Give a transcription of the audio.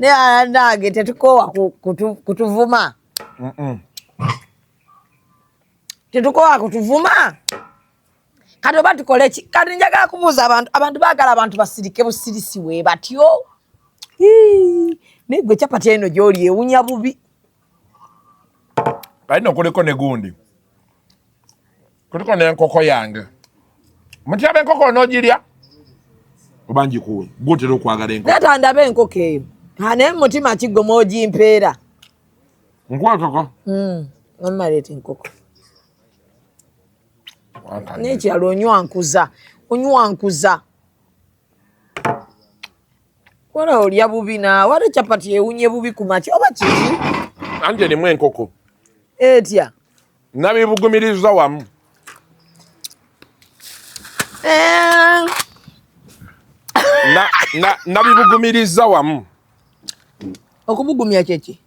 ne anage tetukowa kutuvuma. Tetukowa kutuvuma. Kati batukole ki? Kati njagala kubuuza abantu baagala abantu basirike busirisiwe batyo. Ne gwe chapati eno gy'oli ewunya bubi. Alina kuliko ne gundi. Kuliko n'enkoko yange. Mutyaba enkoko n'ogirya? Oba ngikuwe. Gw'otera okwagala enkoko. Leeta ndabe enkoko eyo. Naye mutima kigoma ogimpeera. Nkuwa enkoko? Wamma leeta enkoko. N'ekirala onywankuza. Wala olya bubi naawe ate chapati ewunye bubi ku makya oba kiki? Anje erimu enkoko. Etya? Nabibugumiriza wamu. Nabibugumiriza wamu. Okubugumya kyeki?